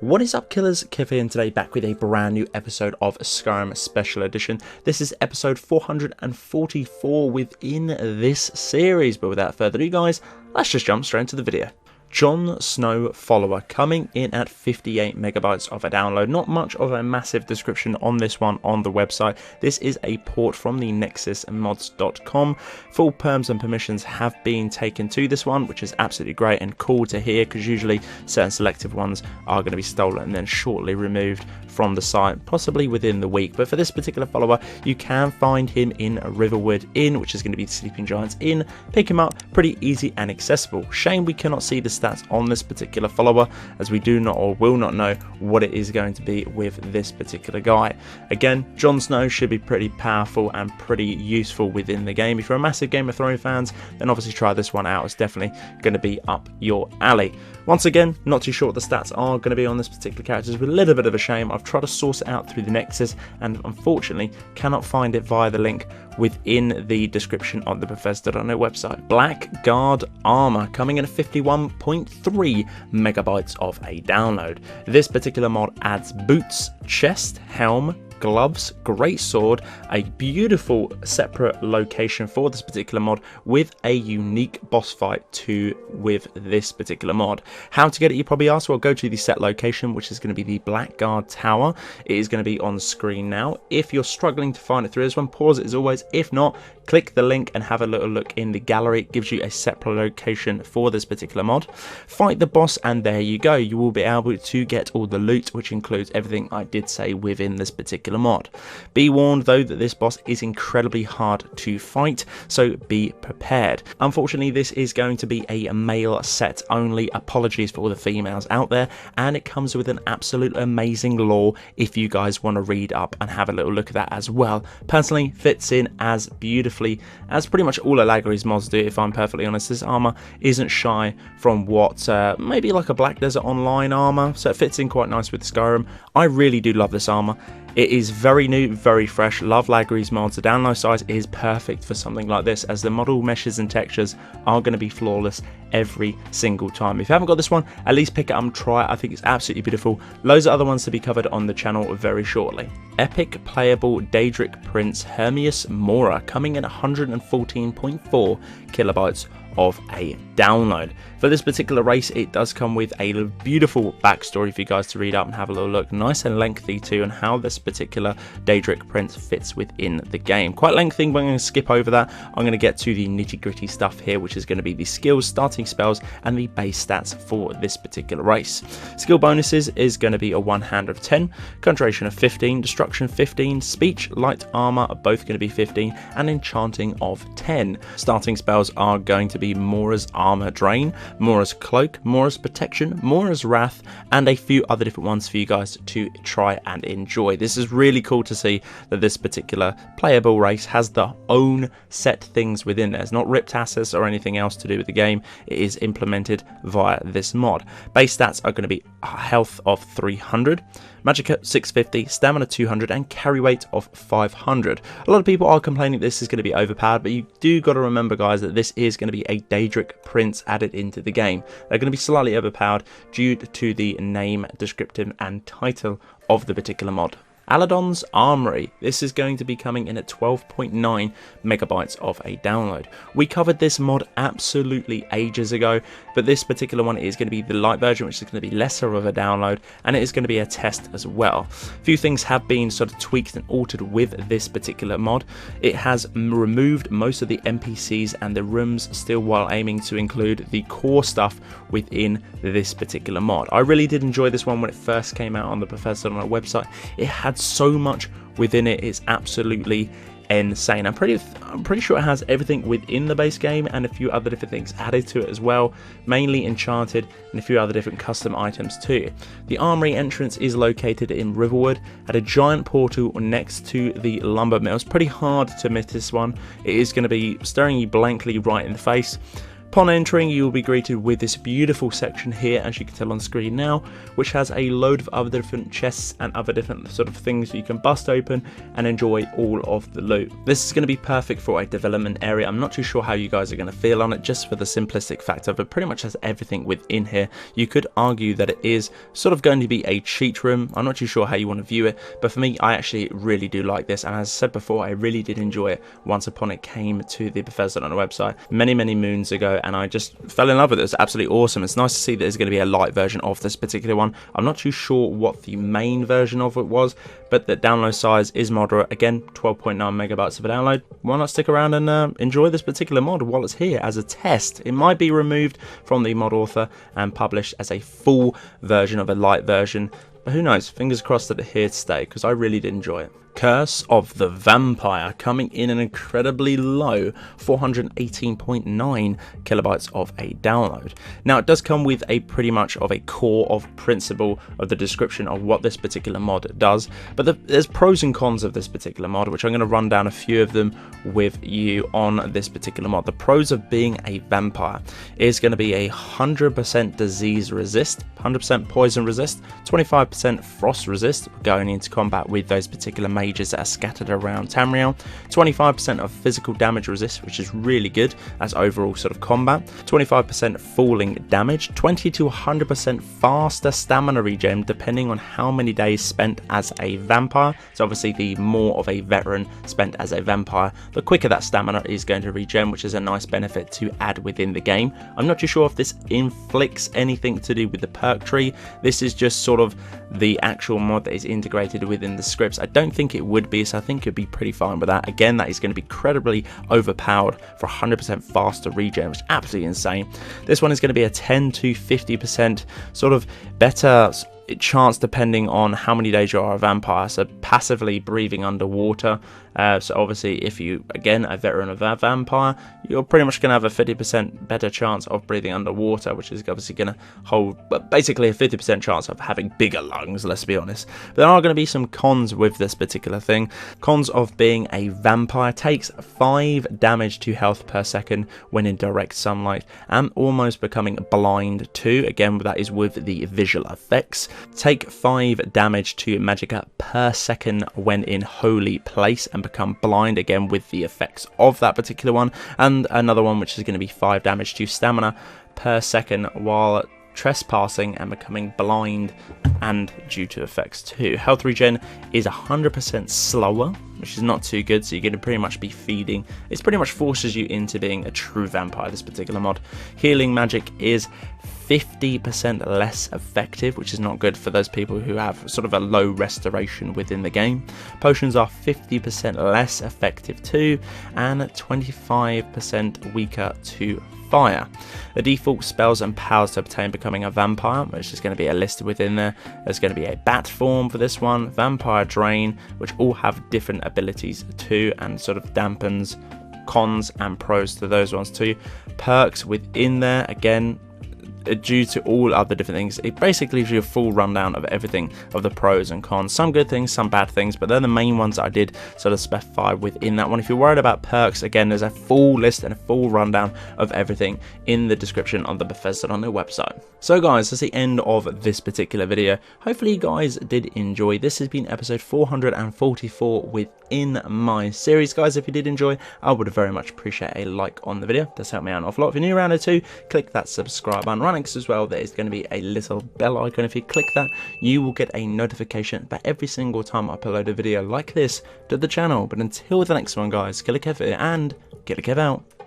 What is up, killers? Kev here, and today back with a brand new episode of Skyrim Special Edition. This is episode 444 within this series, but without further ado guys, let's just jump straight into the video. Jon Snow Follower coming in at 58 megabytes of a download. Not much of a massive description on this one on the website. This is a port from the nexusmods.com. Full perms and permissions have been taken to this one, which is absolutely great and cool to hear, because usually certain selective ones are going to be stolen and then shortly removed from the site, possibly within the week. But for this particular follower, you can find him in Riverwood Inn, which is going to be the Sleeping Giants Inn. Pick him up, pretty easy and accessible. Shame we cannot see the stats on this particular follower, as we do not or will not know what it is going to be with this particular guy. Again, Jon Snow should be pretty powerful and pretty useful within the game. If you're a massive Game of Thrones fans, then obviously try this one out. It's definitely going to be up your alley. Once again, not too sure what the stats are going to be on this particular character. It's a little bit of a shame. I've tried to source it out through the Nexus and unfortunately cannot find it via the link within the description on the Bethesda.net website. Blackguard Armor coming in at 51.3 megabytes of a download. This particular mod adds boots, chest, helm, gloves, great sword, a beautiful separate location for this particular mod with a unique boss fight too with this particular mod. How to get it, you probably ask? Well, go to the set location, which is going to be the Blackguard Tower. It is going to be on screen now. If you're struggling to find it through this one, pause it as always. If not, click the link and have a little look in the gallery. It gives you a separate location for this particular mod. Fight the boss and there you go. You will be able to get all the loot, which includes everything I did say within this particular mod. Be warned though that this boss is incredibly hard to fight, so be prepared. Unfortunately, this is going to be a male set only. Apologies for all the females out there, and it comes with an absolute amazing lore if you guys want to read up and have a little look at that as well. Personally, fits in as beautifully as pretty much all Aladons mods do, if I'm perfectly honest. This armor isn't shy from what maybe like a Black Desert Online armor, so it fits in quite nice with Skyrim. I really do love this armor. It is very new, very fresh. Love Aladons mods. The download size is perfect for something like this, as the model meshes and textures are going to be flawless every single time. If you haven't got this one, at least pick it up and try it. I think it's absolutely beautiful. Loads of other ones to be covered on the channel very shortly. Epic playable Daedric Prince Hermaeus Mora coming in 114.4 kilobytes of a download. For this particular race, it does come with a beautiful backstory for you guys to read up and have a little look. Nice and lengthy too, and how this particular Daedric Prince fits within the game. Quite lengthy, but I'm going to skip over that. I'm going to get to the nitty gritty stuff here, which is going to be the skills, starting spells, and the base stats for this particular race. Skill bonuses is going to be a one hand of 10, concentration of 15, destruction 15, speech, light armor are both going to be 15, and enchanting of 10. Starting spells are going to be Mora's Armor Drain, Mora's Cloak, Mora's Protection, Mora's Wrath, and a few other different ones for you guys to try and enjoy. This is really cool to see that this particular playable race has their own set things within there. It's not ripped assets or anything else to do with the game. It is implemented via this mod. Base stats are going to be health of 300, magic at 650, stamina 200, and carry weight of 500. A lot of people are complaining this is going to be overpowered, but you do got to remember, guys, that this is going to be a Daedric Prince added into the game. They're going to be slightly overpowered due to the name, description, and title of the particular mod. Aladons Armory. This is going to be coming in at 12.9 megabytes of a download. We covered this mod absolutely ages ago, but this particular one is going to be the Lite version, which is going to be lesser of a download, and it is going to be a test as well. A few things have been sort of tweaked and altered with this particular mod. It has removed most of the NPCs and the rooms, still while aiming to include the core stuff within this particular mod. I really did enjoy this one when it first came out on the Bethesda.net website. It had so much within it. It's absolutely insane. I'm pretty sure it has everything within the base game and a few other different things added to it as well, mainly enchanted and a few other different custom items too. The armory entrance is located in Riverwood at a giant portal next to the lumber mill. It's pretty hard to miss this one. It is going to be staring you blankly right in the face. Upon entering, you will be greeted with this beautiful section here, as you can tell on screen now, which has a load of other different chests and other different sort of things you can bust open and enjoy all of the loot. This is going to be perfect for a development area. I'm not too sure how you guys are going to feel on it, just for the simplistic fact of it pretty much has everything within here. You could argue that it is sort of going to be a cheat room. I'm not too sure how you want to view it, but for me, I actually really do like this, and as I said before, I really did enjoy it once upon it came to the Bethesda on the website many moons ago, and I just fell in love with it. It was absolutely awesome. It's nice to see that there's going to be a light version of this particular one. I'm not too sure what the main version of it was, but the download size is moderate. Again, 12.9 megabytes of a download. Why not stick around and enjoy this particular mod while it's here as a test? It might be removed from the mod author and published as a full version of a light version, but who knows? Fingers crossed that it's here to stay, because I really did enjoy it. Curse of the Vampire, coming in an incredibly low 418.9 kilobytes of a download. Now, it does come with a pretty much of a core of principle of the description of what this particular mod does, but there's pros and cons of this particular mod, which I'm going to run down a few of them with you on this particular mod. The pros of being a vampire is going to be 100% disease resist, 100% poison resist, 25% frost resist going into combat with those particular mages that are scattered around Tamriel, 25% of physical damage resist, which is really good as overall sort of combat, 25% falling damage, 20 to 100% faster stamina regen depending on how many days spent as a vampire. So obviously the more of a veteran spent as a vampire, the quicker that stamina is going to regen, which is a nice benefit to add within the game. I'm not too sure if this inflicts anything to do with the perk tree. This is just sort of the actual mod that is integrated within the scripts. I don't think it would be, so I think it'd be pretty fine with that. Again, that is going to be incredibly overpowered for 100% faster regen, which is absolutely insane. This one is going to be a 10 to 50% sort of better chance depending on how many days you are a vampire, so passively breathing underwater. So obviously if you, again, a veteran of a vampire, you're pretty much going to have a 50% better chance of breathing underwater, which is obviously going to hold basically a 50% chance of having bigger lungs, let's be honest. But there are going to be some cons with this particular thing. Cons of being a vampire: takes 5 damage to health per second when in direct sunlight, and almost becoming blind too. Again, that is with the visual effects. Take 5 damage to magicka per second when in holy place and become blind, again with the effects of that particular one. And another one which is going to be 5 damage to stamina per second while trespassing and becoming blind, and due to effects too. Health regen is 100% slower, which is not too good, so you're going to pretty much be feeding. It pretty much forces you into being a true vampire, this particular mod. Healing magic is 50% less effective, which is not good for those people who have sort of a low restoration within the game. Potions are 50% less effective too, and 25% weaker to fire. The default spells and powers to obtain becoming a vampire, which is going to be listed within there. There's going to be a bat form for this one, vampire drain, which all have different abilities too, and sort of dampens cons and pros to those ones too. Perks within there, again, due to all other different things, it basically gives you a full rundown of everything, of the pros and cons. Some good things, some bad things, but they're the main ones that I did sort of specify within that one. If you're worried about perks, again, there's a full list and a full rundown of everything in the description on the Bethesda on their website. So guys, that's the end of this particular video. Hopefully you guys did enjoy. This has been episode 444 within my series. Guys, if you did enjoy, I would very much appreciate a like on the video. That's helped me out an awful lot. If you're new around here too, click that subscribe button. Right next as well, there is going to be a little bell icon. If you click that, you will get a notification that every single time I upload a video like this to the channel. But until the next one, guys, Killerkev here, and Killerkev out.